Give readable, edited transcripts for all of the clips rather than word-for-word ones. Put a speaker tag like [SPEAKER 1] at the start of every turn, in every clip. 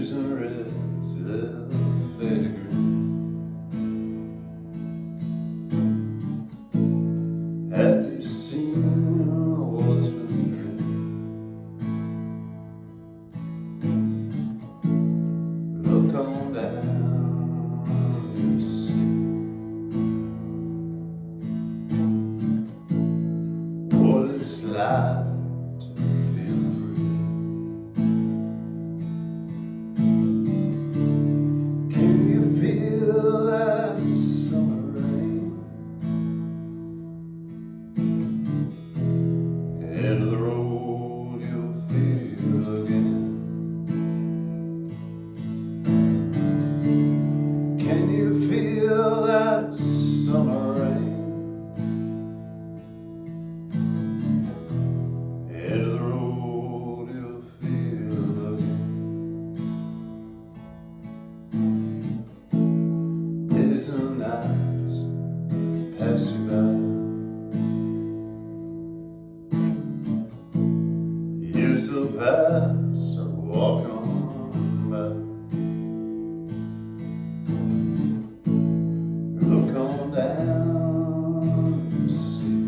[SPEAKER 1] losing ribs of pedigree. Have you seen what's been written? Look on down, you see what it's like to feel free. Can you feel that summer rain? End of the road you'll feel again. Can you feel that summer rain? End of the road you'll feel again. Days and nights pass you by. Years will pass or walk on by. Look on down, you see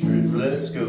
[SPEAKER 1] truth lets go